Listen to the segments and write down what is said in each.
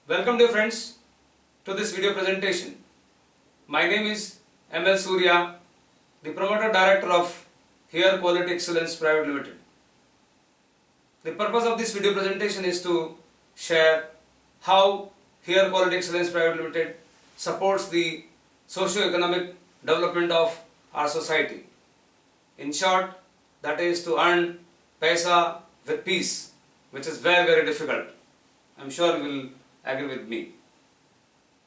Welcome dear friends to this video presentation. My name is M.L. Surya, the Promoter Director of Hair Quality Excellence Private Limited. The purpose of this video presentation is to share how Hair Quality Excellence Private Limited supports the socio economic development of our society. In short, that is to earn paisa with peace, which is very difficult. I am sure you will agree with me.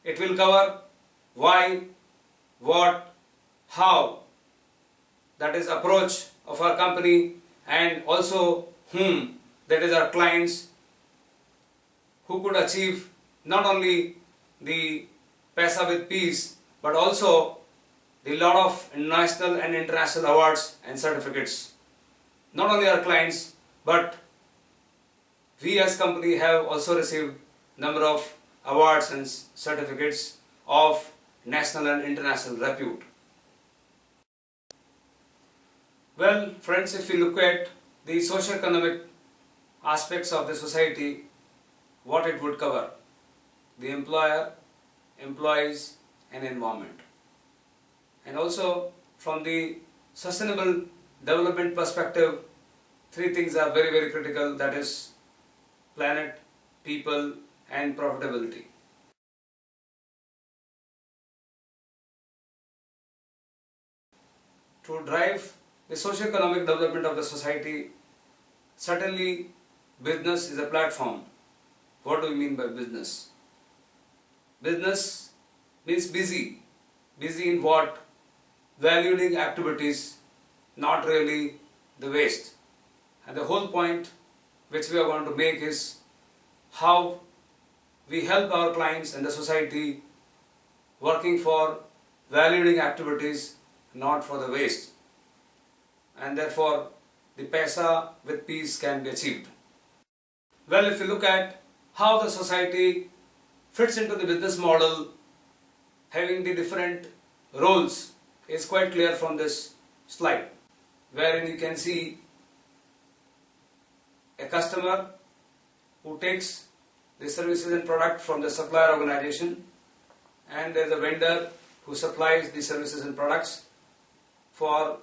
It will cover why, what, how, that is approach of our company, and also whom, that is our clients, who could achieve not only the paisa with peace but also the lot of national and international awards and certificates. Not only our clients, but we as company have also received number of awards and certificates of national and international repute. Well friends, if you look at the socio-economic aspects of the society, what it would cover: the employer, employees and environment. And also from the sustainable development perspective, three things are very critical, that is planet, people and profitability. To drive the socio-economic development of the society, certainly business is a platform. What do we mean by business? Business means busy. Busy in what? Valuing activities, not really the waste. And the whole point which we are going to make is how we help our clients and the society working for valuing activities, not for the waste. And therefore the paisa with peace can be achieved. Well, if you look at how the society fits into the business model, having the different roles is quite clear from this slide, wherein you can see a customer who takes the services and product from the supplier organization, and there is a vendor who supplies the services and products for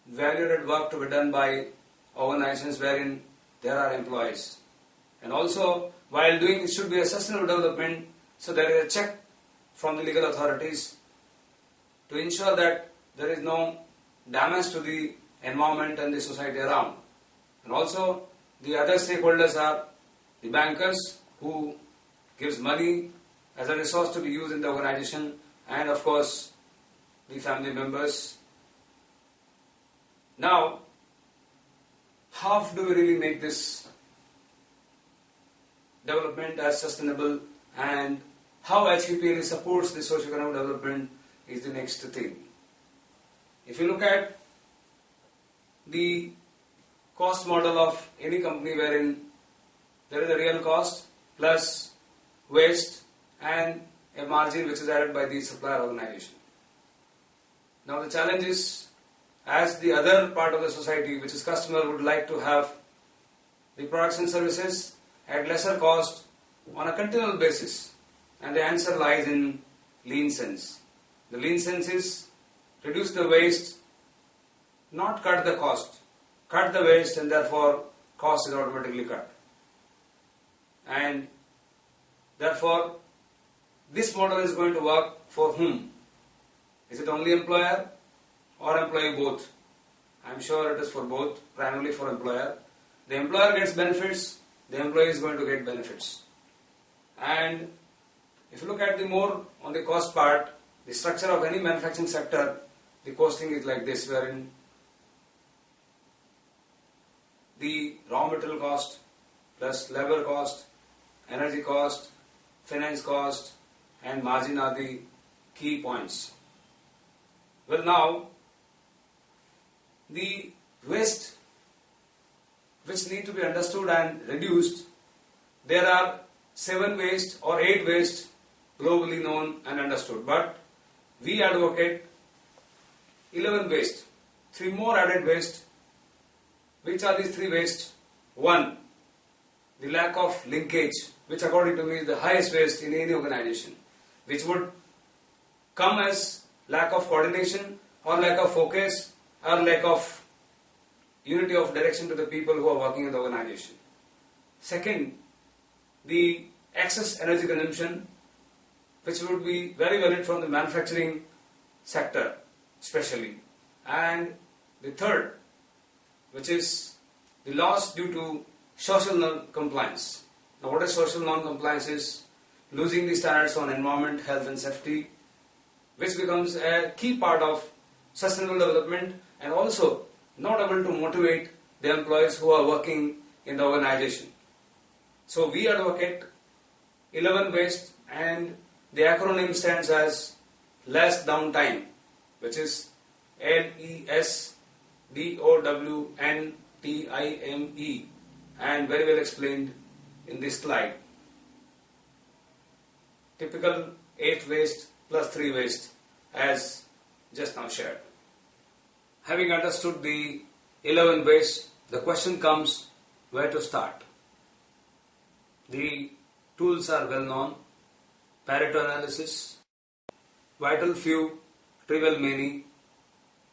value-added work to be done by organizations wherein there are employees. And also, while doing it should be a sustainable development, so there is a check from the legal authorities to ensure that there is no damage to the environment and the society around. And also the other stakeholders are the bankers who gives money as a resource to be used in the organization, and of course the family members. Now, how do we really make this development as sustainable, and how HQEPL supports the socio-economic development is the next thing. If you look at the cost model of any company, wherein there is a real cost plus waste and a margin which is added by the supplier organization. Now the challenge is, as the other part of the society, which is customer, would like to have the products and services at lesser cost on a continual basis, and the answer lies in lean sense. The lean sense is reduce the waste, not cut the cost. Cut the waste and therefore cost is automatically cut. And therefore this model is going to work for whom? Is it only employer or employee both? I am sure it is for both, primarily for employer. The employer gets benefits, the employee is going to get benefits. And if you look at the more on the cost part, the structure of any manufacturing sector, the costing is like this, wherein the raw material cost plus labor cost, energy cost, finance cost and margin are the key points. Well, now the waste which need to be understood and reduced, there are 7 waste or 8 waste globally known and understood, but we advocate 11 waste, 3 more added waste. Which are these 3 waste? 1. the lack of linkage, which according to me is the highest waste in any organization, which would come as lack of coordination or lack of focus or lack of unity of direction to the people who are working in the organization. Second, the excess energy consumption, which would be very valid from the manufacturing sector especially. And the third, which is the loss due to social non-compliance. Now what is social non-compliance is losing the standards on environment, health and safety, which becomes a key part of sustainable development, and also not able to motivate the employees who are working in the organization. So we advocate 11 waste, and the acronym stands as less downtime, which is LESDOWNTIME, and very well explained in this slide. Typical 8 waste plus 3 waste as just now shared. Having understood the 11 waste, the question comes where to start. The tools are well known: Pareto analysis, vital few, trivial many,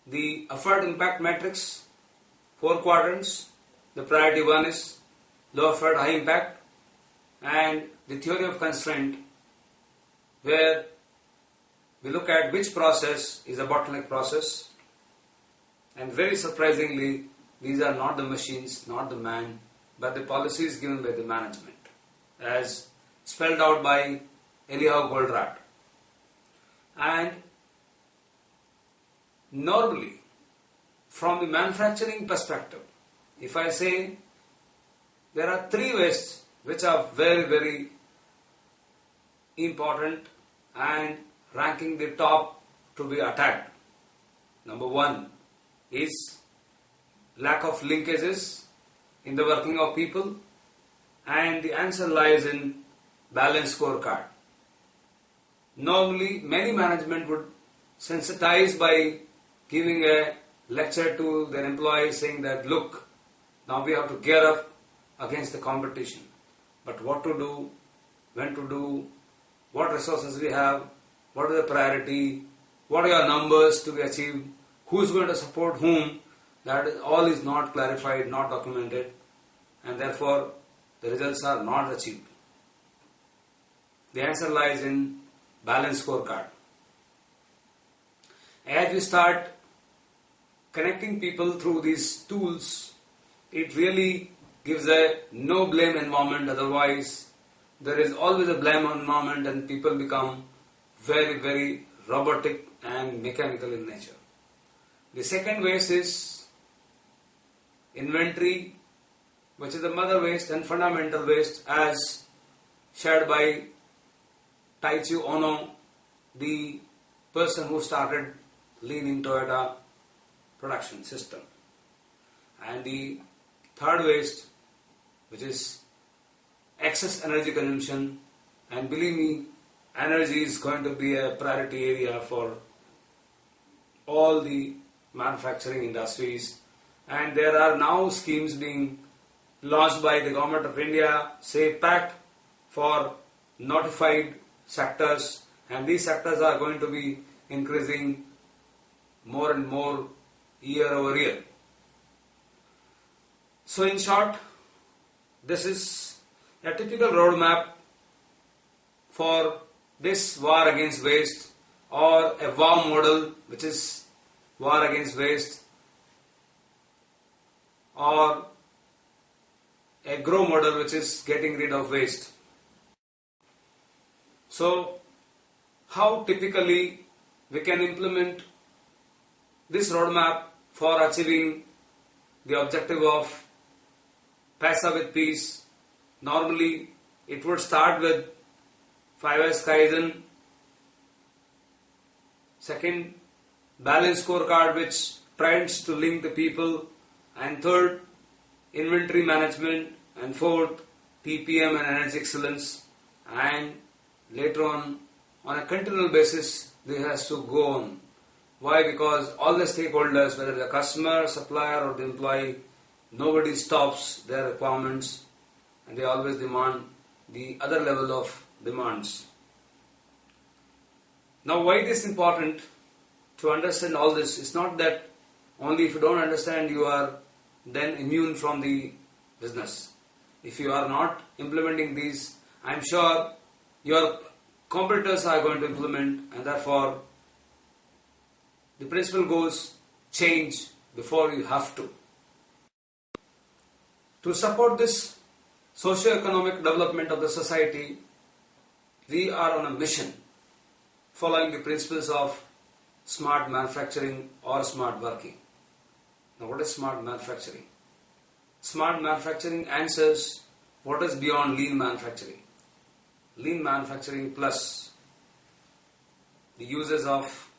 the effort impact matrix, 4 quadrants. The priority one is low effort, high impact, and the theory of constraint, where we look at which process is a bottleneck process. And very surprisingly, these are not the machines, not the man, but the policies given by the management, as spelled out by Eliyahu Goldratt. And normally, from the manufacturing perspective, if I say there are 3 wastes which are very, very important and ranking the top to be attacked. Number 1 is lack of linkages in the working of people, and the answer lies in balanced scorecard. Normally, many management would sensitize by giving a lecture to their employees saying that, look, now we have to gear up against the competition. But what to do, when to do, what resources we have, what is the priority, what are your numbers to be achieved, who is going to support whom, that all is not clarified, not documented, and therefore the results are not achieved. The answer lies in balanced scorecard. As we start connecting people through these tools, it really gives a no blame environment. Otherwise, there is always a blame environment and people become very, very robotic and mechanical in nature. The second waste is inventory, which is the mother waste and fundamental waste, as shared by Taiichi Ohno, the person who started Lean in Toyota production system. And the third waste, which is excess energy consumption, and believe me, energy is going to be a priority area for all the manufacturing industries, and there are now schemes being launched by the Government of India, say Pact, for notified sectors, and these sectors are going to be increasing more and more year over year. So in short, this is a typical roadmap for this war against waste, or a WOW model, which is war against waste, or a GROW model, which is getting rid of waste. So how typically we can implement this roadmap for achieving the objective of PASA with peace? Normally, it would start with 5S Kaizen. Second, balanced scorecard, which tries to link the people. And third, inventory management. And fourth, PPM and energy excellence. And later on a continual basis, this has to go on. Why? Because all the stakeholders, whether the customer, supplier or the employee, nobody stops their requirements, and they always demand the other level of demands. Now, why it is important to understand all this? It's not that only if you don't understand you are then immune from the business. If you are not implementing these, I'm sure your competitors are going to implement, and therefore the principle goes change before you have to. To support this socio-economic development of the society, we are on a mission following the principles of smart manufacturing or smart working. Now, what is smart manufacturing? Smart manufacturing answers what is beyond lean manufacturing. Lean manufacturing plus the uses of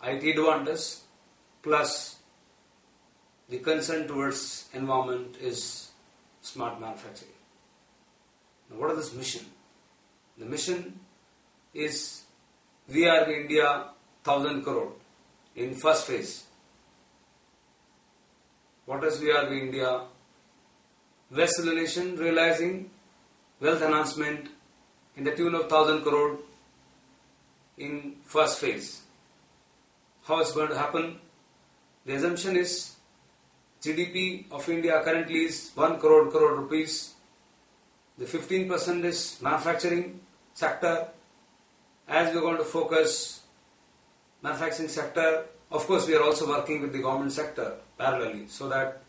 IT advantage plus the concern towards environment is smart manufacturing. Now, what is this mission? The mission is we are India 1,000 crore in first phase. What is we are India? West nation realizing wealth enhancement in the tune of 1,000 crore in first phase. How it's going to happen? The assumption is GDP of India currently is 1 crore rupees. The 15% is manufacturing sector. As we are going to focus manufacturing sector, of course we are also working with the government sector parallelly so that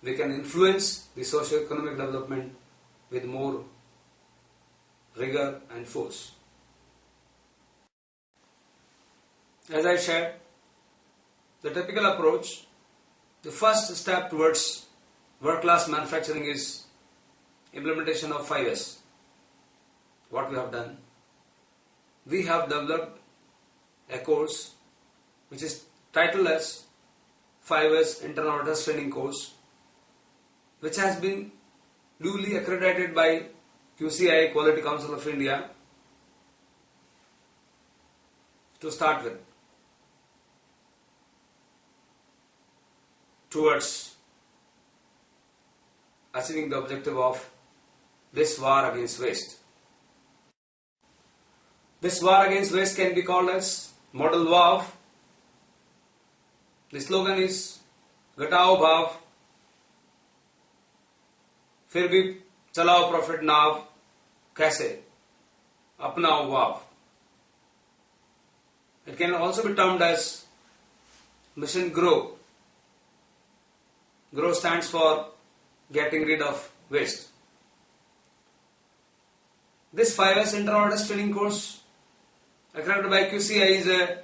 we can influence the socio-economic development with more rigor and force. As I shared, the typical approach, the first step towards world-class manufacturing is implementation of 5S. What we have done? We have developed a course which is titled as 5S Internal Auditors Training Course, which has been duly accredited by QCI Quality Council of India to start with, towards achieving the objective of this war against waste. This war against waste can be called as model VAV. The slogan is घटाओ भाव फिर भी चलाओ profit नाव कैसे अपनाओ वाव. It can also be termed as mission GROW. GROW stands for getting rid of waste. This 5S Internal Auditors Training course accredited by QCI is a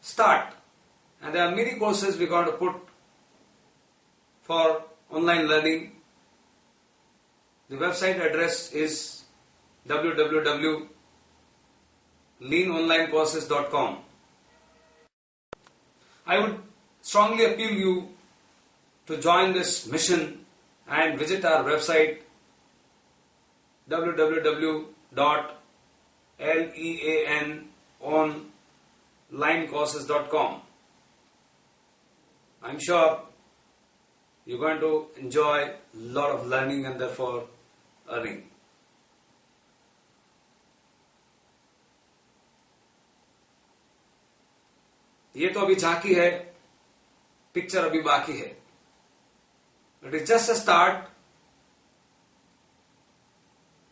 start, and there are many courses we are going to put for online learning. The website address is www.leanonlinecourses.com. I would strongly appeal you to join this mission and visit our website www.leanonlinecourses.com. I'm sure you're going to enjoy a lot of learning and therefore earning. ये तो अभी झांकी है, picture अभी बाकी है. It is just a start.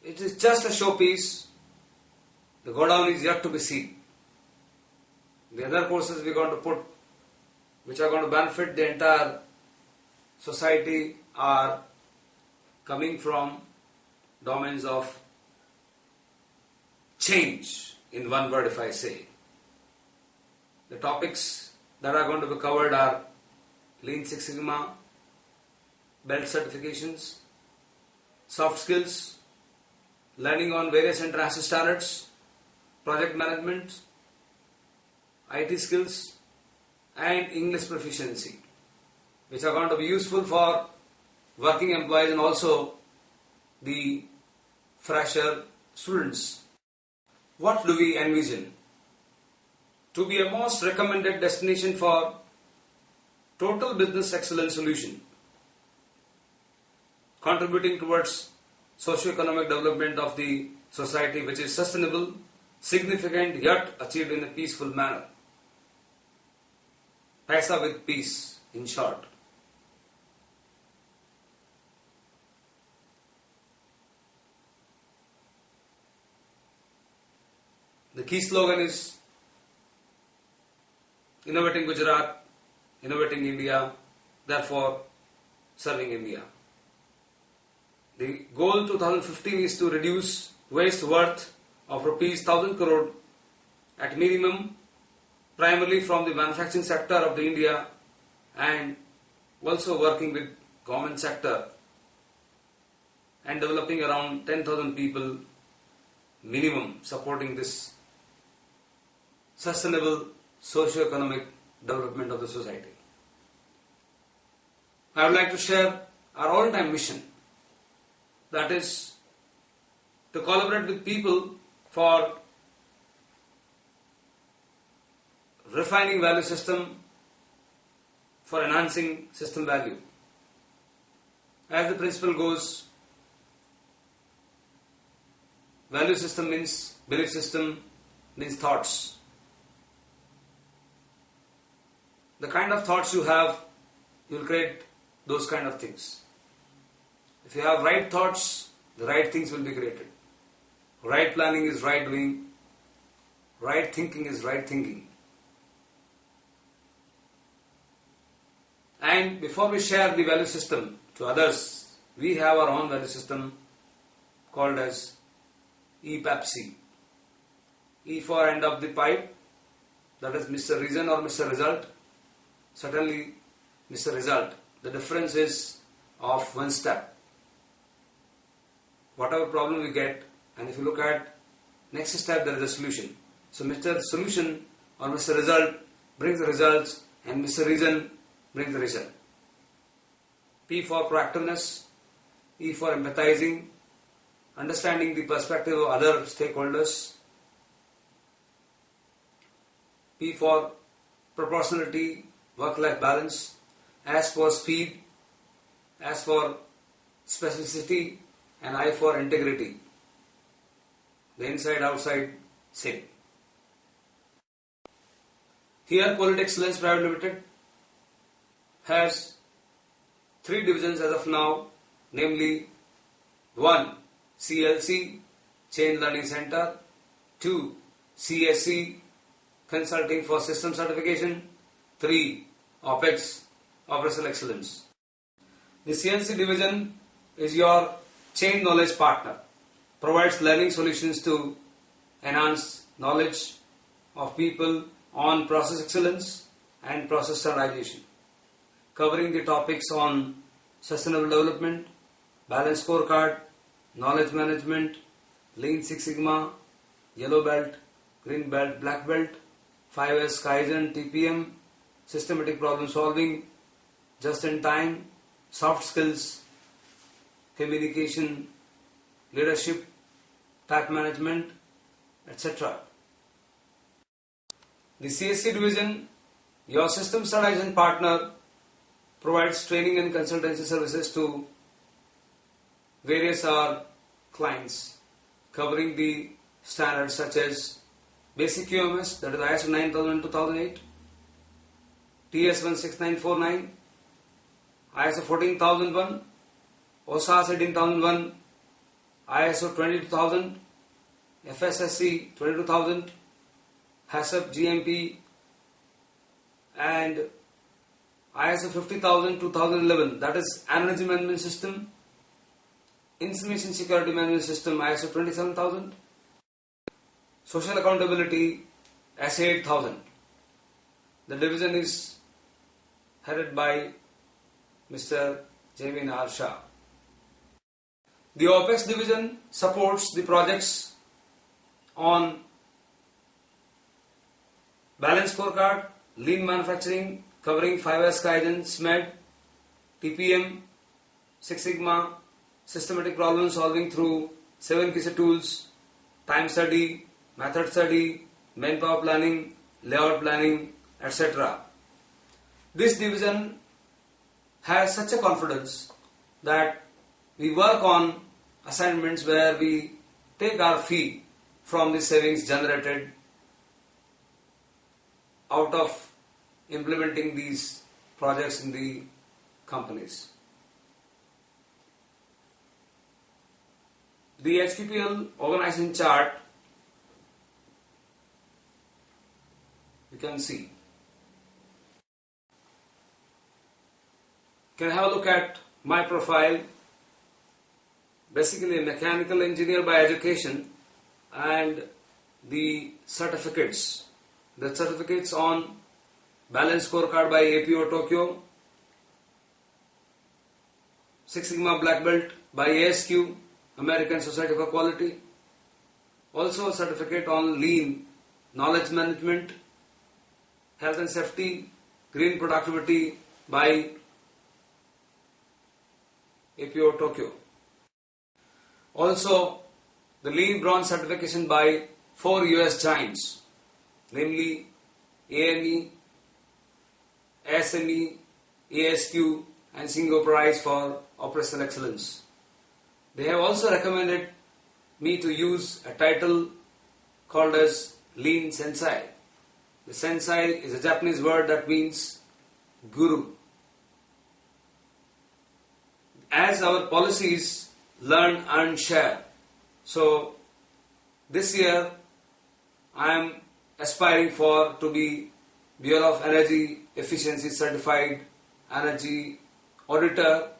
It is just a showpiece. The godown is yet to be seen. The other courses we are going to put, which are going to benefit the entire society, are coming from domains of change, in one word if I say. The topics that are going to be covered are Lean Six Sigma, belt certifications, soft skills, learning on various international standards, project management, IT skills, and English proficiency, which are going to be useful for working employees and also the fresher students. What do we envision? To be a most recommended destination for total business excellence solution, contributing towards socio economic development of the society which is sustainable, significant yet achieved in a peaceful manner. Paisa with peace, in short. The key slogan is innovating Gujarat, innovating India, therefore serving India. The goal 2015 is to reduce waste worth of rupees 1000 crore at minimum, primarily from the manufacturing sector of the India, and also working with government sector and developing around 10,000 people minimum supporting this sustainable socio-economic development of the society. I would like to share our all-time mission, that is to collaborate with people for refining value system, for enhancing system value. As the principle goes, value system means belief system, means thoughts. The kind of thoughts you have, you will create those kind of things. If you have right thoughts, the right things will be created. Right planning is right doing. Right thinking is right thinking. And before we share the value system to others, we have our own value system called as HQEPL. E for end of the pipe, that is Mr. Reason or Mr. Result. Certainly Mr. Result. The difference is of one step. Whatever problem we get, and if you look at next step, there is a solution. So Mr. Solution or Mr. Result brings the results, and Mr. Reason brings the result. P for proactiveness, E for empathizing, understanding the perspective of other stakeholders. P for proportionality, work-life balance. S for speed, S for specificity, and I for integrity. The inside-outside same. Here, Quality Excellence Private Limited has 3 divisions as of now, namely 1. CLC, Chain Learning Center, 2. CSC, Consulting for System Certification, 3. OPEX, Operational Excellence. The CLC division is your chain knowledge partner, provides learning solutions to enhance knowledge of people on process excellence and process standardization, covering the topics on sustainable development, balanced scorecard, knowledge management, Lean Six Sigma, yellow belt, green belt, black belt, 5S Kaizen, TPM, systematic problem solving, just in time, soft skills, communication, leadership, type management, etc. The CSC division, your system standardization partner, provides training and consultancy services to various clients, covering the standards such as Basic QMS, that is ISO 9000 2008, TS 16949, ISO 14001, OSAS 18001, ISO 22000, FSSC 22000, HACCP GMP, and ISO 50000 2011, that is Energy Management System, Information Security Management System ISO 27000, Social Accountability SA 8000. The division is headed by Mr. Jamin R. Shah. The OPEX division supports the projects on balanced scorecard, lean manufacturing, covering 5S Kaizen, SMED, TPM, Six Sigma, systematic problem solving through 7 key tools, time study, method study, manpower planning, layout planning, etc. This division has such a confidence that we work on assignments where we take our fee from the savings generated out of implementing these projects in the companies. The HQPL organization chart you can see. You can have a look at my profile. Basically a mechanical engineer by education, and the certificates. The certificates on Balanced Scorecard by APO Tokyo, Six Sigma Black Belt by ASQ, American Society for Quality. Also a certificate on Lean, Knowledge Management, Health and Safety, Green Productivity by APO Tokyo. Also the Lean Bronze certification by 4 US giants, namely AME, SME, ASQ and Singapore Prize for Operational Excellence. They have also recommended me to use a title called as Lean Sensei. The Sensei is a Japanese word that means guru. As our policies learn, earn, share. So this year I am aspiring to be Bureau of Energy Efficiency Certified Energy Auditor.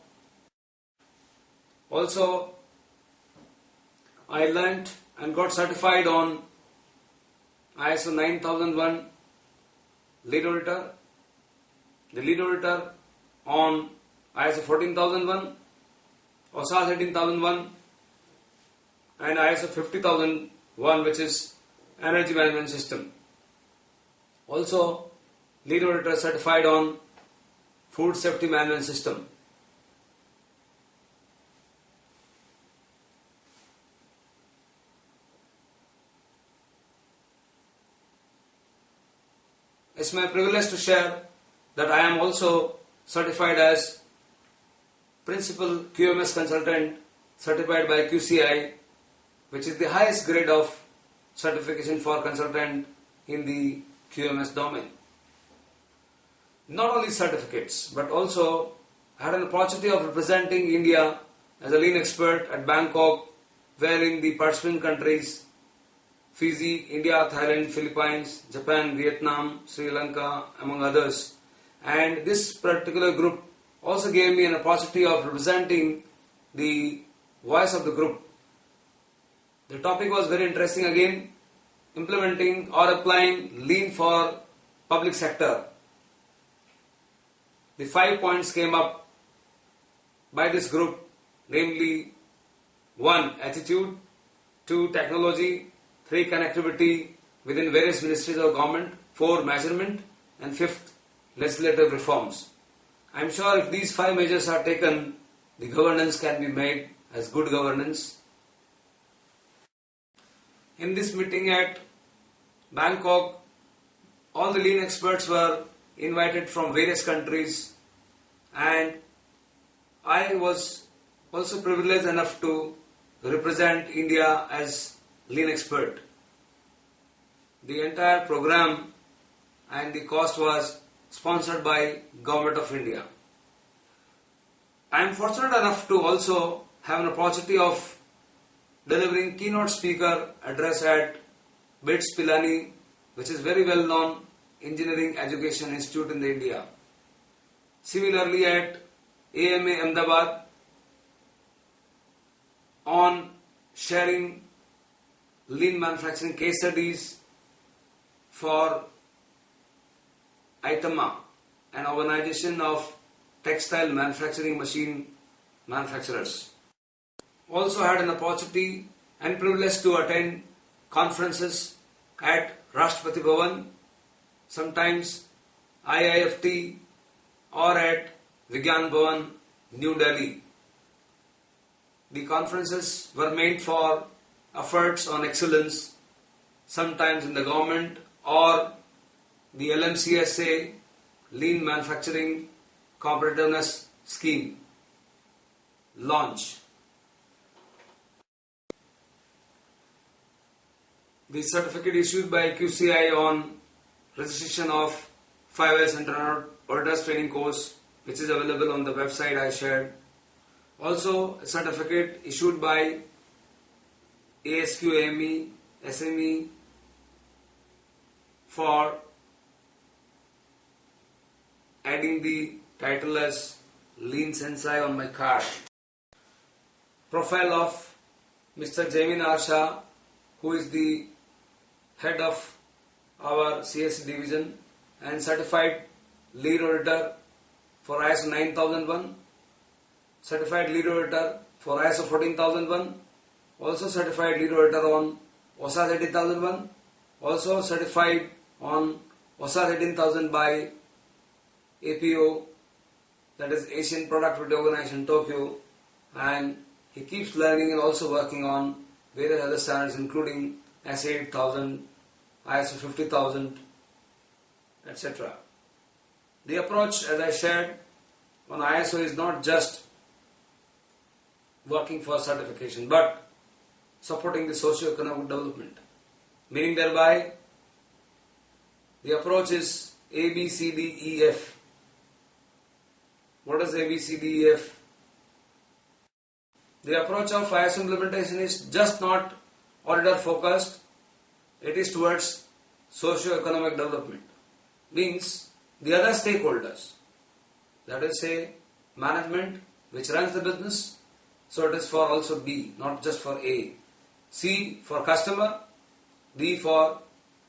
Also I learnt and got certified on ISO 9001 Lead Auditor, the Lead Auditor on ISO 14001, OSAS 18001 and ISO 50001, which is Energy Management System. Also Lead Auditor certified on Food Safety Management System. It's my privilege to share that I am also certified as Principal QMS Consultant certified by QCI, which is the highest grade of certification for consultant in the QMS domain. Not only certificates, but also I had an opportunity of representing India as a lean expert at Bangkok, wherein the participant countries Fiji, India, Thailand, Philippines, Japan, Vietnam, Sri Lanka, among others. And this particular group also gave me an opportunity of representing the voice of the group. The topic was very interesting again, implementing or applying lean for public sector. The 5 points came up by this group, namely 1. Attitude, 2. Technology, 3. Connectivity within various ministries of government, 4. Measurement, and 5th. Legislative reforms. I am sure if these 5 measures are taken, the governance can be made as good governance. In this meeting at Bangkok, all the lean experts were invited from various countries, and I was also privileged enough to represent India as lean expert. The entire program and the cost was sponsored by Government of India. I am fortunate enough to also have an opportunity of delivering keynote speaker address at BITS Pilani, which is very well known engineering education institute in India. Similarly at AMA Ahmedabad on sharing lean manufacturing case studies for ITMA, an organization of textile manufacturing machine manufacturers. Also had an opportunity and privilege to attend conferences at Rashtrapati Bhavan, sometimes IIFT or at Vigyan Bhavan, New Delhi. The conferences were made for efforts on excellence, sometimes in the government or the LMCSA Lean Manufacturing Competitiveness Scheme launch. The certificate issued by QCI on registration of 5S internal auditors training course, which is available on the website I shared. Also, a certificate issued by HQEPL SME for adding the title as Lean Sensei on my card. Profile of Mr. Jamin Arsha, who is the head of our CSC division and certified lead auditor for ISO 9001, certified lead auditor for ISO 14001, also certified lead auditor on OSA 18001, also certified on OSA 18000 by APO, that is Asian Product Organization Tokyo, and he keeps learning and also working on various other standards including ISO 8000, ISO 50000, etc. The approach, as I shared, on ISO is not just working for certification but supporting the socio-economic development, meaning thereby the approach is A, B, C, D, E, F. What is A, B, C, D, E, F? The approach of ISO implementation is just not auditor focused, it is towards socio-economic development. Means the other stakeholders, that is say management which runs the business, so it is for also B, not just for A. C for customer, D for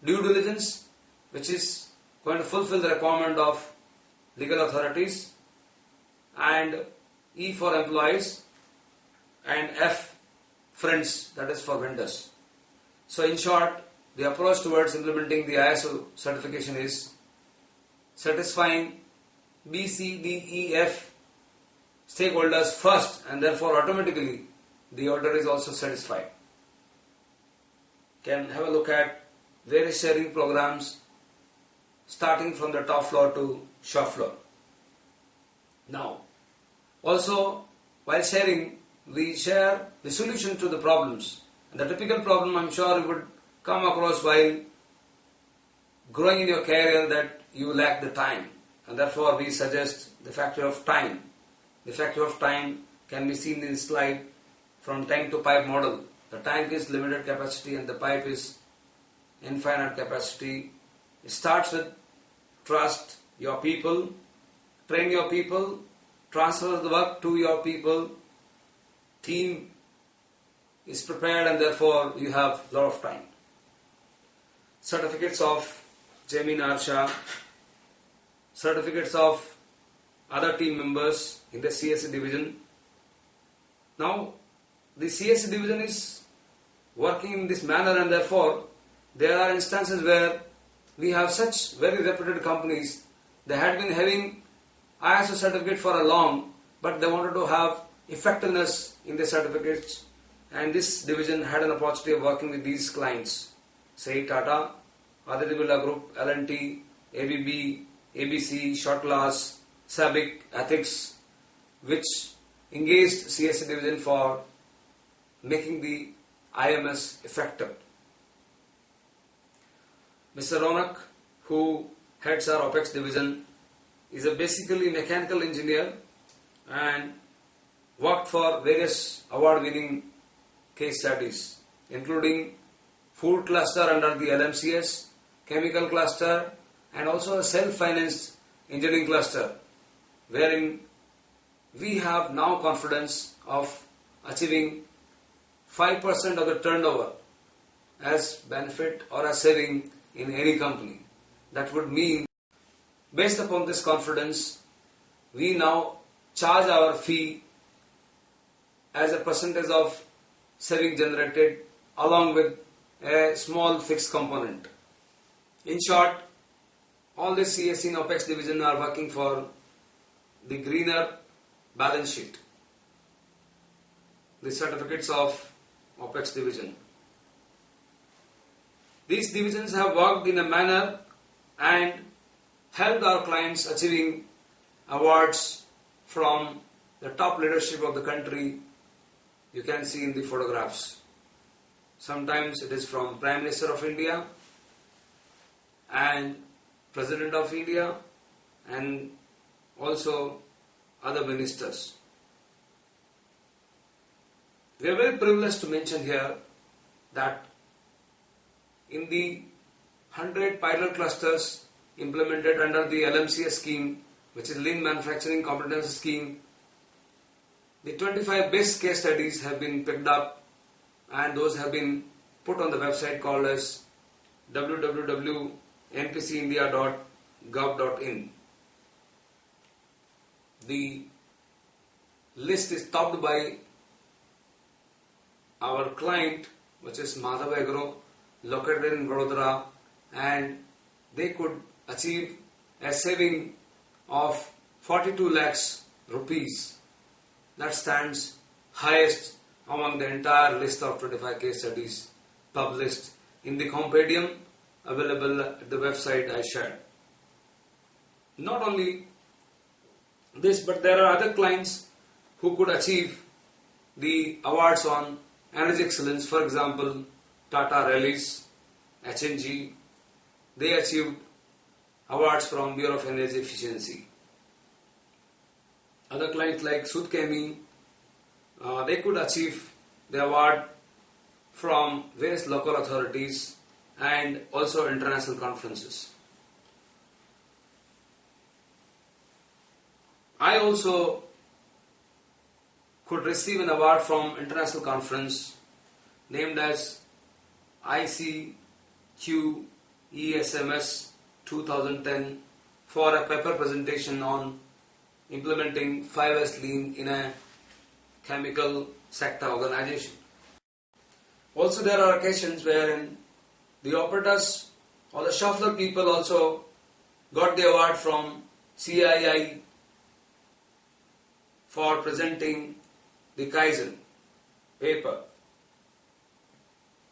due diligence, which is going to fulfill the requirement of legal authorities, and E for employees, and F friends, that is for vendors. So in short, the approach towards implementing the ISO certification is satisfying B, C, D, E, F stakeholders first, and therefore automatically the auditor is also satisfied. Can have a look at various sharing programs starting from the top floor to shop floor. Now, also while sharing, we share the solution to the problems. And the typical problem I'm sure you would come across while growing in your career, that you lack the time, and therefore we suggest the factor of time. The factor of time can be seen in the slide from tank to pipe model. The tank is limited capacity and the pipe is infinite capacity. It starts with trust your people, train your people, transfer the work to your people, team is prepared, and therefore you have a lot of time. Certificates of Jamin Arsha, certificates of other team members in the CSC division. Now, the CSC division is working in this manner, and therefore there are instances where we have such very reputed companies. They had been having ISO certificate for a long, but they wanted to have effectiveness in the certificates, and this division had an opportunity of working with these clients, say Tata, Aditya Birla Group, L&T, ABB, ABC, Short Glass, Sabic, Ethics, which engaged CSC division for making the IMS effective. Mr. Ronak, who heads our OPEX division, is a basically mechanical engineer and worked for various award-winning case studies, including food cluster under the LMCS, chemical cluster, and also a self-financed engineering cluster, wherein we have now confidence of achieving 5% of the turnover as benefit or as saving in any company. That would mean, based upon this confidence, we now charge our fee as a percentage of saving generated along with a small fixed component. In short, all the CSC and OPEX division are working for the greener balance sheet. The certificates of OPEX division. These divisions have worked in a manner and helped our clients achieving awards from the top leadership of the country. You can see in the photographs. Sometimes it is from Prime Minister of India and President of India and also other ministers. We are very privileged to mention here that in the 100 pilot clusters implemented under the LMCS scheme, which is Lean Manufacturing Competency Scheme, the 25 best case studies have been picked up and those have been put on the website called as www.npcindia.gov.in. The list is topped by our client, which is Madhav Agro, located in Vadodara, and they could achieve a saving of 42 lakhs rupees. That stands highest among the entire list of 25 case studies published in the compendium available at the website I shared. Not only this, but there are other clients who could achieve the awards on energy excellence. For example, Tata Rallies, HNG, they achieved awards from Bureau of Energy Efficiency. Other clients like Sudkemi, they could achieve the award from various local authorities and also international conferences. I also could receive an award from international conference named as ICQESMS 2010 for a paper presentation on implementing 5S Lean in a chemical sector organization. Also, there are occasions wherein the operators or the shop floor people also got the award from CII for presenting the Kaizen paper.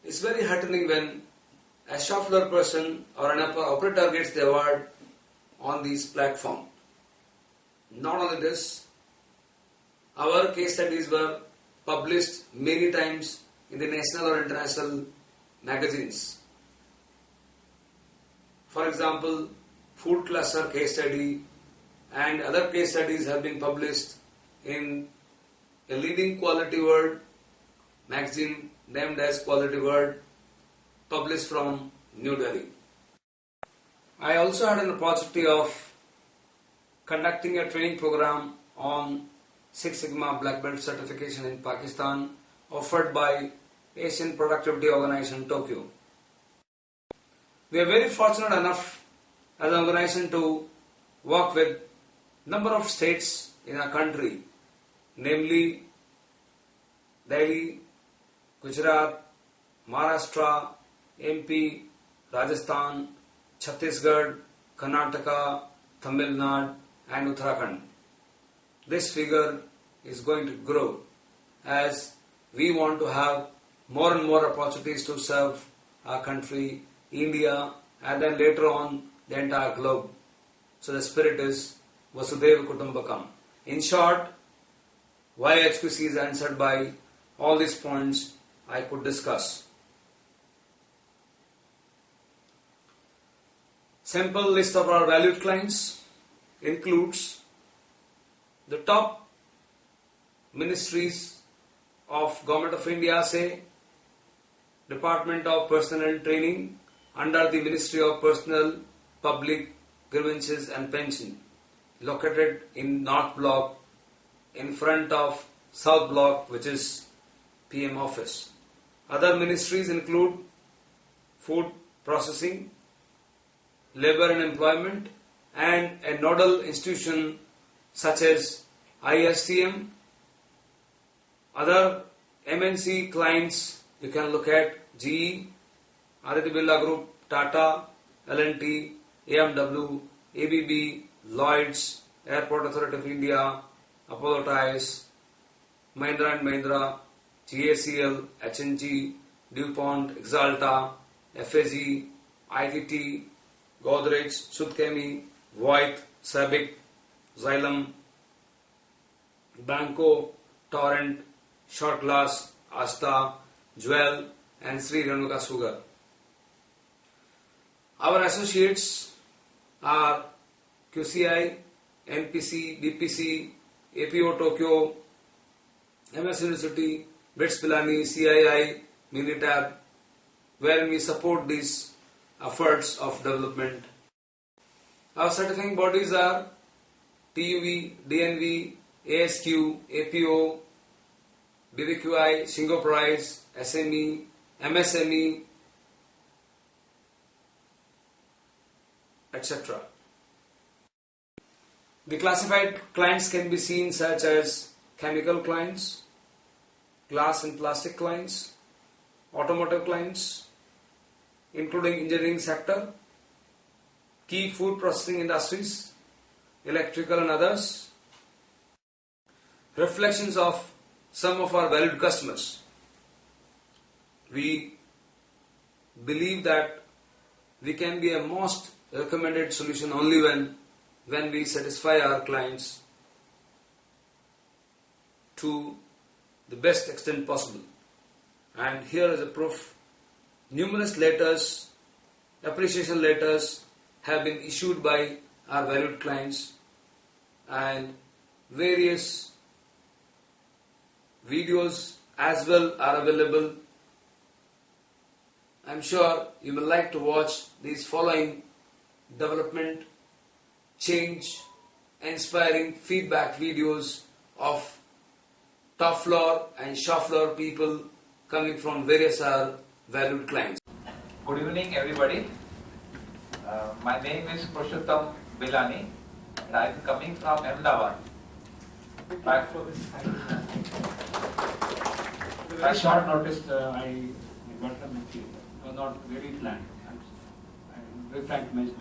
It's very heartening when a shop floor person or an operator gets the award on this platform. Not only this, our case studies were published many times in the national or international magazines. For example, food cluster case study and other case studies have been published in a leading Quality World magazine named as Quality World, published from New Delhi. I also had an opportunity of conducting a training program on Six Sigma Black Belt certification in Pakistan, offered by Asian Productivity Organization Tokyo. We are very fortunate enough as an organization to work with number of states in our country, namely Delhi, Gujarat, Maharashtra, MP, Rajasthan, Chhattisgarh, Karnataka, Tamil Nadu and Uttarakhand. This figure is going to grow as we want to have more and more opportunities to serve our country, India, and then later on the entire globe. So the spirit is Vasudhaiva Kutumbakam. In short, why HQC is answered by all these points I could discuss. Sample list of our valued clients includes the top ministries of Government of India, say Department of Personnel and Training under the Ministry of Personnel, Public Grievances and Pension, located in North Block in front of South Block, which is PM office. Other ministries include Food Processing, Labour and Employment, and a nodal institution such as ISTM. Other MNC clients you can look at GE, Aditya Birla Group, Tata, L&T, AMW, ABB, Lloyds, Airport Authority of India, Apollo Tyres, Mahindra & Mahindra, GACL, HNG, DuPont, Exalta, FAG, ITT, Godrej, Sudkemi, Voith, Sabic, Xylem, Banco, Torrent, Short Glass, Asta, Jewel, and Sri Renuka Sugar. Our associates are QCI, MPC, BPC, APO Tokyo, MS University, BITS Pilani, CII, Minitab, where we support these efforts of development. Our certifying bodies are TUV, DNV, ASQ, APO, BBQI, Shingo Prize, SME, MSME, etc. The classified clients can be seen such as chemical clients, glass and plastic clients, automotive clients, including engineering sector, key food processing industries, electrical and others. Reflections of some of our valued customers. We believe that we can be a most recommended solution only when we satisfy our clients to the best extent possible. And here is a proof. Numerous letters, appreciation letters have been issued by our valued clients, and various videos as well are available. I am sure you will like to watch these following development, change, inspiring feedback videos of top floor and shop floor people coming from various valued clients. Good evening, everybody. My name is Socio Bilani, and I am coming from Ahmedabad. By short notice, I got a message. Not very planned. Very frank message.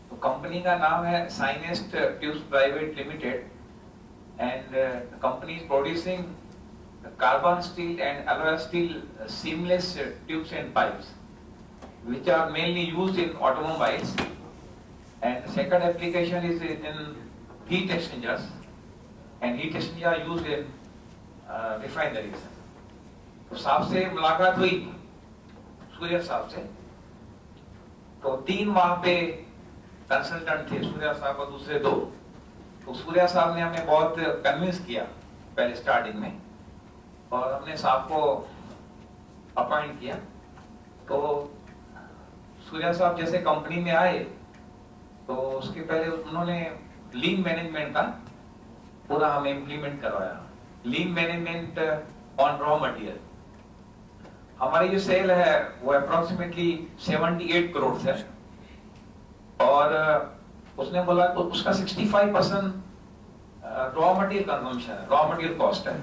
तो company का नाम है साइनेस्ट tubes private limited, and the company is producing carbon steel and alloy steel seamless tubes and pipes, which are mainly used in automobiles. And the second application is in heat exchangers, and heat exchangers are used in refineries. तो साहब से मुलाकात हुई, सूर्या साहब से, तो 3 वहाँ पे कंसल्टेंट थे, सूर्या साहब और दूसरे 2. तो सूर्या साहब ने हमें बहुत कन्विंस किया पहले स्टार्टिंग में, और हमने साहब को अपॉइंट किया. तो सूर्या साहब जैसे कंपनी में आए तो उसके पहले उन्होंने लीन मैनेजमेंट का पूरा हमें इम्प्लीमेंट करवाया. लीन मैनेजमेंट ऑन रॉ मटेरियल. हमारी जो सेल है वो अप्रोक्सीमेटली 78 करोड़ है, और उसने बोला तो उसका 65% रॉ मटेरियल कंजम्पशन है, रॉ मटेरियल कॉस्ट है.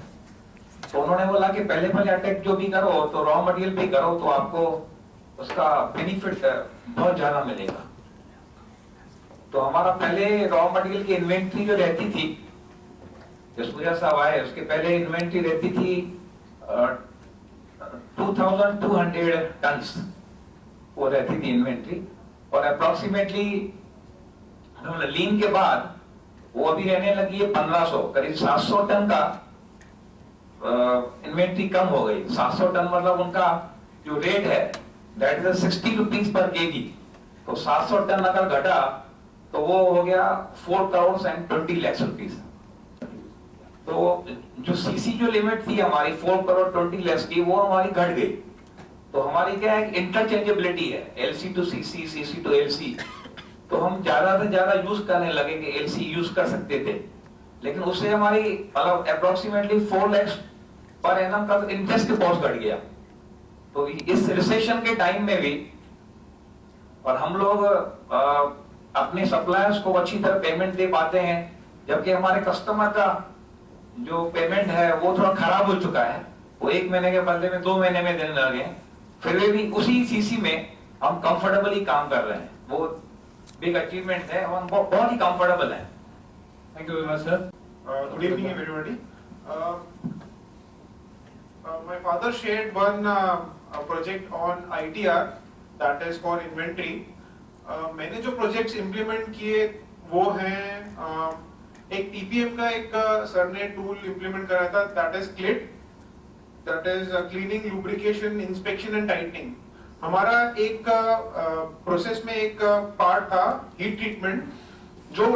तो उन्होंने बोला कि पहले अटैक जो भी करो तो रॉ मटेरियल पे करो, तो आपको उसका बेनिफिट बहुत ज्यादा मिलेगा. तो हमारा पहले रॉ मटेरियल की इन्वेंट्री जो रहती थी, जो सूर्या साहब आए उसके पहले इन्वेंट्री रहती थी 2200 टन्स वो रहती थी इन्वेंट्री, और अप्रोक्सीमेटली लीन के बाद वो अभी रहने लगी है 1500, करीब 700 टन का इन्वेंट्री कम हो गई. 700 टन मतलब उनका जो रेट है that is 60 rupees per KG. तो 700 टन अगर घटा तो वो हो गया 4 करोड़ एंड 20 लाख रुपीज. तो जो सीसी जो लिमिट थी हमारी 4 करोड़ 20 लाख की, वो हमारी घट गई. तो हमारी क्या है, इंटरचेंजेबिलिटी है, LC to CC, CC to LC. तो हम ज्यादा से ज्यादा यूज करने लगे कि एलसी यूज कर सकते थे, लेकिन उससे हमारी मतलब अप्रोक्सीमेटली 4 लाख पर एनम का इंटरेस्ट कॉस्ट घट गया. तो इस रिसेशन के टाइम में भी, और हम लोग अपने सप्लायर्स को अच्छी तरह पेमेंट दे पाते हैं, जबकि हमारे कस्टमर का जो पेमेंट है वो थोड़ा खराब हो चुका है. वो 1 महीने के बदले में 2 महीने में देने लगे हैं, फिर भी उसी सीसी में हम कंफर्टेबली काम कर रहे हैं. वो बिग अचीवमेंट है और हम बहुत ही कंफर्टेबल है. Thank you very much, sir. Good evening, everybody. My father shared one project on ITR, that is for inventory. मैंने जो projects implement किए वो हैं एक TPM का एक सर ने tool implement करा था, that is CLIT, that is cleaning, lubrication, inspection and tightening. हमारा एक प्रोसेस में एक पार्ट था हीट ट्रीटमेंट जो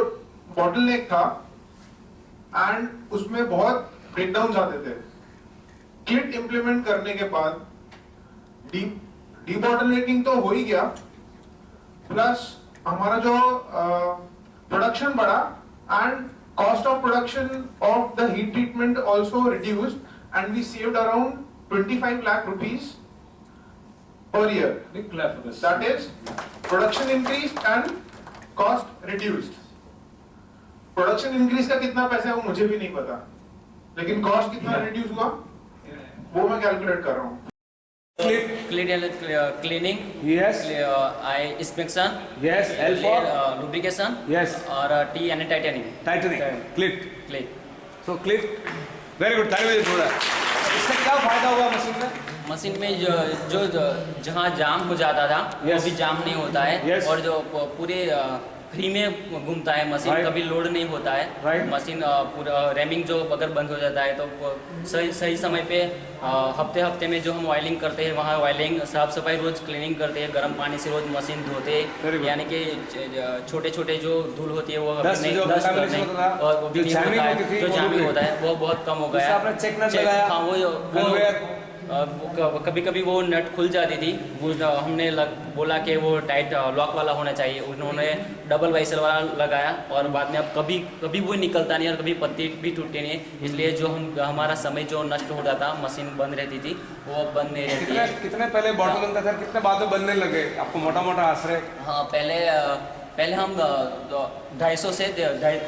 बॉटलनेक था एंड उसमें बहुत ब्रेकडाउन आते थे. क्लिट इंप्लीमेंट करने के बाद डीबॉटलनेकिंग तो हो ही गया, प्लस हमारा जो प्रोडक्शन बढ़ा and cost of production of the heat treatment also reduced, and we saved around 25 lakh rupees per year. Big clap for this. That is, production increased and cost reduced. Production increase का कितना पैसा है वो मुझे भी नहीं पता, लेकिन cost कितना reduce हुआ वो मैं calculate कर रहा हूँ. Cleaning, Yes. eye inspection, Yes. L for lubrication, yes. और T यानी tightening. Tightening. Clit. Click. So clit. Very good. Thank you. इसका क्या फायदा हुआ मशीन में? मशीन में जो जहाँ जाम हो जाता था वो भी जाम नहीं होता है. Yes. और जो पूरे फ्री में घूमता है मशीन. Right. कभी लोड नहीं होता है. Right. मशीन पूरा रैमिंग जो अगर बंद हो जाता है तो सही समय पे हफ्ते में जो हम ऑयलिंग करते हैं वहाँ ऑयलिंग, साफ सफाई रोज क्लीनिंग करते हैं, गर्म पानी से रोज मशीन धोते हैं, यानी कि छोटे जो धूल होती है वो डस्ट नहीं, और वो भी नहीं होता है, जो जामिंग होता है वो बहुत कम हो गया है. चेक नट लगाया. हाँ वो कभी वो नट खुल जाती थी, वो हमने बोला कि वो टाइट लॉक वाला होना चाहिए, उन्होंने डबल वाइसर वाला लगाया और बाद में अब कभी वो निकलता नहीं और कभी पत्ती भी टूटती नहीं, इसलिए जो हमारा समय जो नष्ट हो जाता, मशीन बंद रहती थी वो बंद नहीं रहती है. कितने पहले बॉटल बनता था, कितने बाद में बनने लगे आपको मोटा आश्रय? हाँ पहले हम 250 से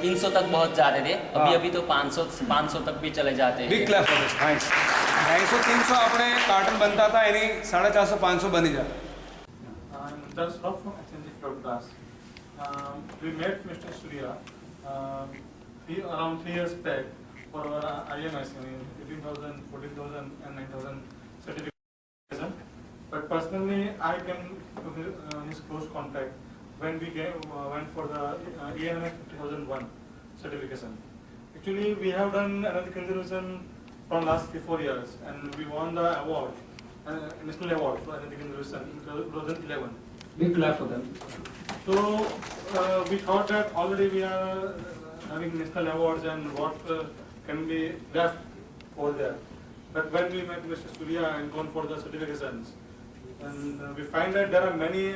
300 तक बहुत जाते थे, अभी तो 500 तक भी चले जाते हैं. Big clap for this. Thanks. 250-300 अपने कार्टन बनता था, यानी 450-500 बन ही जाता. That's not from HNG class. We met Mr. Surya around 3 years back for our IMS, 18,000, 14,000 and 9,000 certification. But personally, I came to his close contact when we went for the ENMF 5001 certification. Actually, we have done energy conservation from last 3-4 years, and we won the award, national award for energy conservation in 2011. Big clap for them. So we thought that already we are having national awards and what can be left over there. But when we met Mr. Surya and gone for the certifications, and we find that there are many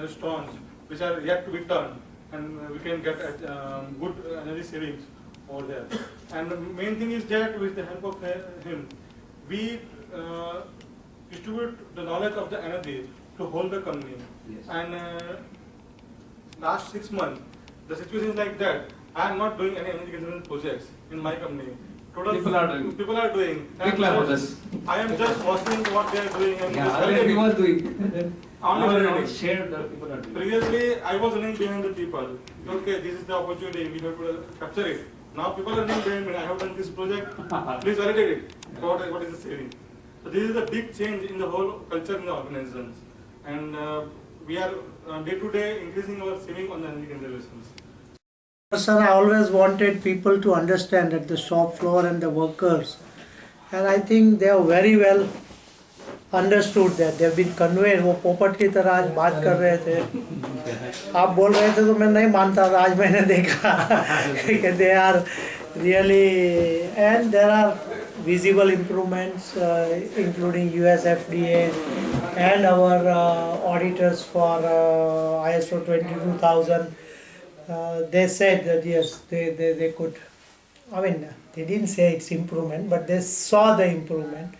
stones which are yet to be turned, and we can get good energy savings over there. And the main thing is that with the help of him, we distribute the knowledge of the energy to whole the company. Yes. And last 6 months, the situation is like that. I am not doing any energy conservation projects in my company. People are doing. People are doing. Big clap for this. I am just watching what they are doing and Yeah, just already validating. people are doing. Only validating. Share the people are doing. Previously, I was running behind the people. Okay, this is the opportunity. We have to capture it. Now people are running behind me. I have done this project. Please validate it. What is the saving? So this is a big change in the whole culture in the organizations, and we are day to day increasing our saving on the energy conservations. Sir, I always wanted people to understand at the shop floor and the workers, and I think they are very well understood that they have been conveyed. वो पोपट की तरह आज बात कर रहे थे, आप बोल रहे थे तो मैं नहीं मानता था, आज मैंने देखा कि they are really, and there are visible improvements including US FDA and our auditors for ISO 22000. They said that yes, they could, I mean, they didn't say it's improvement, but they saw the improvement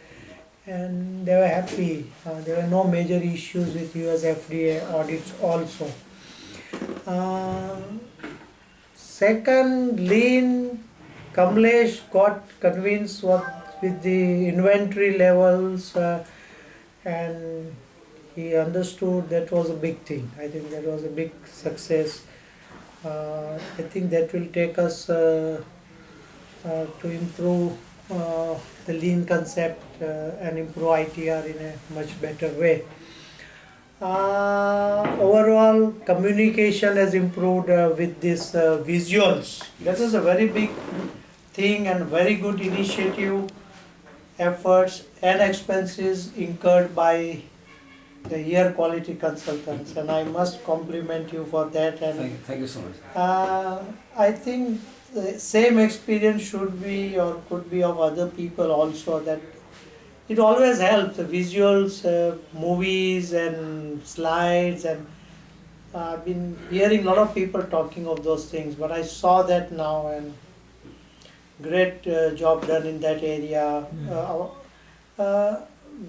and they were happy. There were no major issues with US FDA audits also. Second, lean, Kamlesh got convinced with the inventory levels and he understood that was a big thing. I think that was a big success. I think that will take us to improve the lean concept and improve ITR in a much better way. Overall, communication has improved with these visuals. This is a very big thing and very good initiative. efforts and expenses incurred by the air quality consultants, and I must compliment you for that. And Thank you so much. I think the same experience should be or could be of other people also. That it always helps the visuals, movies, and slides, and I've been hearing a lot of people talking of those things. But I saw that now, and great job done in that area. Uh,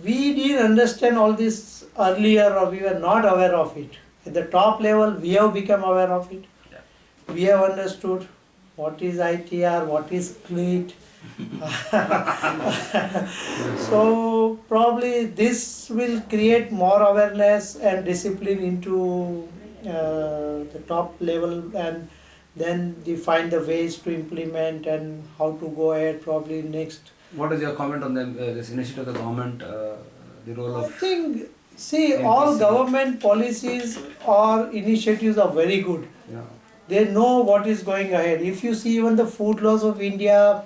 we didn't understand all this earlier, or we were not aware of it. At the top level, we have become aware of it. We have understood what is ITR, what is CLEAT. So probably this will create more awareness and discipline into the top level, and then they find the ways to implement and how to go ahead probably next. What is your comment on this initiative of the government, the role I of think, see, all NPC? government policies or initiatives are very good. Yeah. They know what is going ahead. If you see even the food laws of India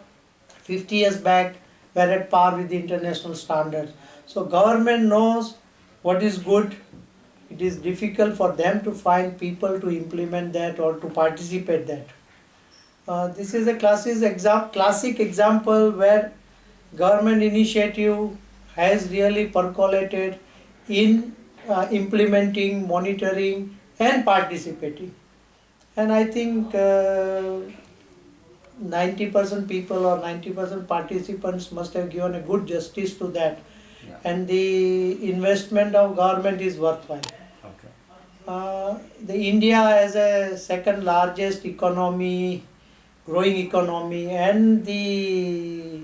50 years back were at par with the international standards. So government knows what is good. It is difficult for them to find people to implement that or to participate that. This is a classic example where government initiative has really percolated in implementing, monitoring and participating. And I think 90% people or 90% participants must have given a good justice to that. Yeah. And the investment of government is worthwhile. Okay. The India as a second largest economy, growing economy, and the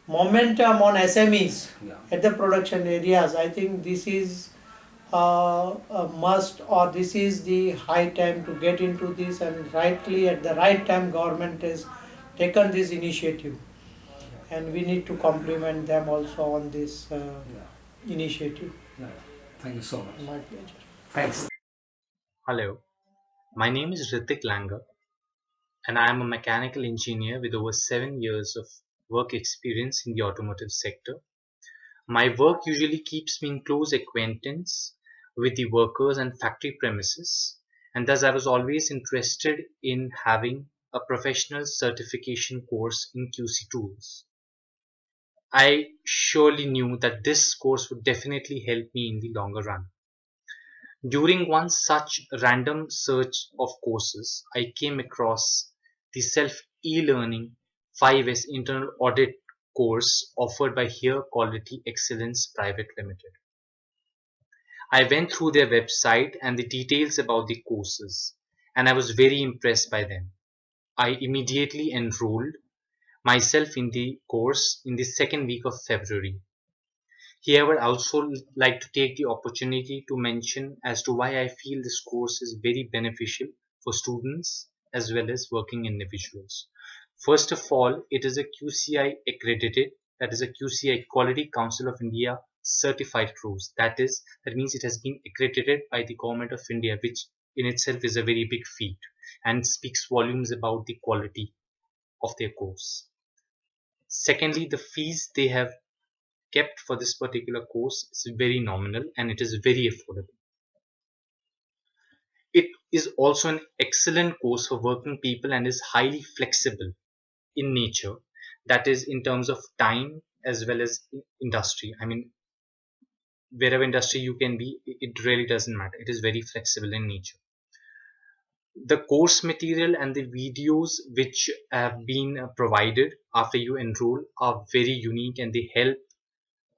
momentum on SMEs Yeah. at the production areas, I think this is a must, or this is the high time to get into this, and rightly at the right time government has taken this initiative, and we need to compliment them also on this Yeah. initiative. Yeah. Thank you so much. My pleasure. Thanks. Hello, my name is Ritik Langer, and I am a mechanical engineer with over 7 years of work experience in the automotive sector. My work usually keeps me in close acquaintance with the workers and factory premises, and thus I was always interested in having a professional certification course in QC tools. I surely knew that this course would definitely help me in the longer run. During one such random search of courses, I came across the self e-learning 5S internal audit course offered by Here Quality Excellence Private Limited. I went through their website and the details about the courses, and I was very impressed by them. I immediately enrolled myself in the course in the second week of February. Here I would also like to take the opportunity to mention as to why I feel this course is very beneficial for students as well as working individuals. First of all, it is a QCI accredited, that is a QCI Quality Council of India certified course. That means it has been accredited by the Government of India, which in itself is a very big feat and speaks volumes about the quality of their course. Secondly, the fees they have kept for this particular course is very nominal and it is very affordable. It is also an excellent course for working people and is highly flexible in nature, that is in terms of time as well as industry. I mean, wherever industry you can be, it really doesn't matter. It is very flexible in nature. The course material and the videos which have been provided after you enroll are very unique, and they help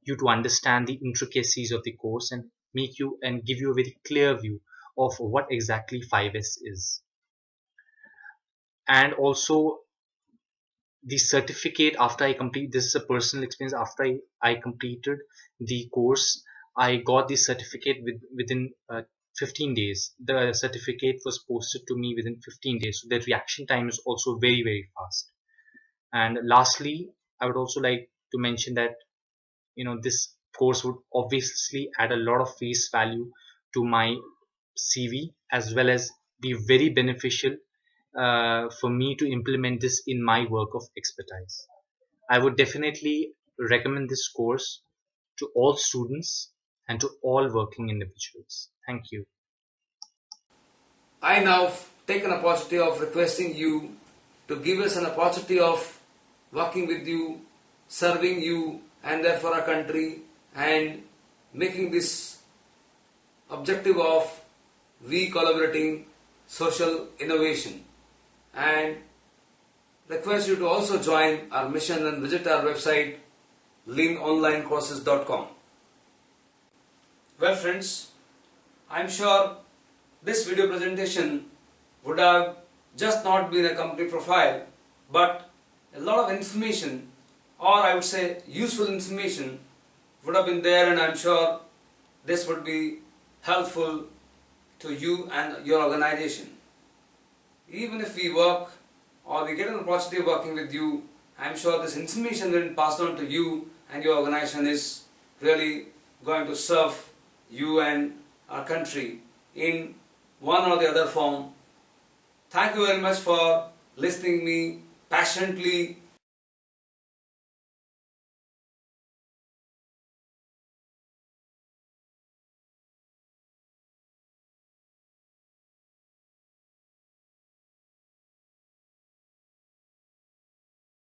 you to understand the intricacies of the course and make you and give you a very clear view of what exactly 5S is. And also the certificate after I complete, this is a personal experience, after I completed the course, I got the certificate within 15 days. The certificate was posted to me within 15 days. So the reaction time is also very, very fast. And lastly, I would also like to mention that this course would obviously add a lot of face value to my CV, as well as be very beneficial for me to implement this in my work of expertise. I would definitely recommend this course to all students and to all working individuals. Thank you. I now take an opportunity of requesting you to give us an opportunity of working with you, serving you, and therefore our country, and making this objective of we collaborating social innovation. And request you to also join our mission and visit our website leanonlinecourses.com. Well friends, I am sure this video presentation would have just not been a company profile, but a lot of information, or I would say useful information, would have been there, and I am sure this would be helpful to you and your organization. Even if we work or we get an opportunity of working with you, I am sure this information will be passed on to you, and your organization is really going to serve you and our country in one or the other form. Thank you very much for listening me passionately